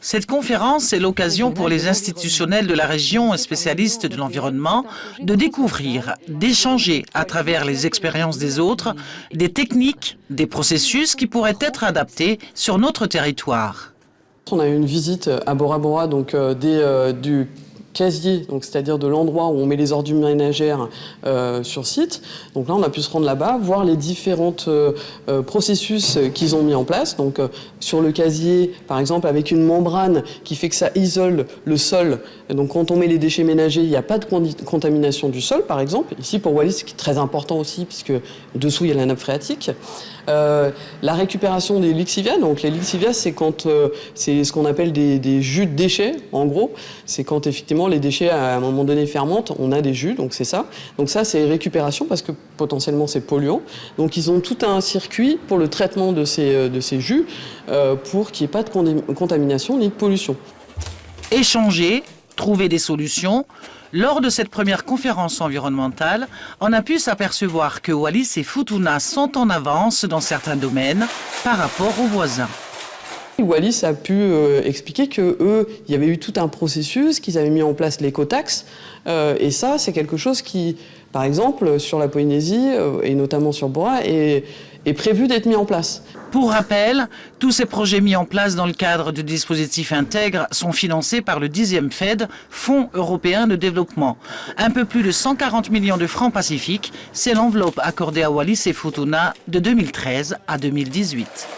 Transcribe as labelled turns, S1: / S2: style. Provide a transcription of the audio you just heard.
S1: Cette conférence est l'occasion pour les institutionnels de la région et spécialistes de l'environnement de découvrir, d'échanger à travers les expériences des autres, des techniques, des processus qui pourraient être adaptés sur notre territoire.
S2: On a eu une visite à Bora Bora, donc du casier, donc c'est-à-dire de l'endroit où on met les ordures ménagères sur site. Donc là, on a pu se rendre là-bas, voir les différents processus qu'ils ont mis en place. Donc sur le casier, par exemple, avec une membrane qui fait que ça isole le sol. Et donc quand on met les déchets ménagers, il n'y a pas de contamination du sol, par exemple. Ici, pour Wallis, ce qui est très important aussi, puisque dessous, il y a la nappe phréatique. La récupération des lixivias. Donc les lixivias, c'est quand c'est ce qu'on appelle des jus de déchets, en gros. C'est quand effectivement les déchets à un moment donné fermentent, on a des jus, donc c'est ça. Donc ça, c'est récupération parce que potentiellement c'est polluant. Donc ils ont tout un circuit pour le traitement de ces jus pour qu'il n'y ait pas de contamination ni de pollution.
S1: Échanger, trouver des solutions. Lors de cette première conférence environnementale, on a pu s'apercevoir que Wallis et Futuna sont en avance dans certains domaines par rapport aux voisins.
S2: Wallis a pu expliquer qu'eux, il y avait eu tout un processus, qu'ils avaient mis en place l'écotaxe. Et ça, c'est quelque chose qui, par exemple, sur la Polynésie, et notamment sur Bora, est prévu d'être mis en place.
S1: Pour rappel, tous ces projets mis en place dans le cadre de dispositifs intègres sont financés par le 10e FED, Fonds européen de développement. Un peu plus de 140 millions de francs pacifiques, c'est l'enveloppe accordée à Wallis et Futuna de 2013 à 2018.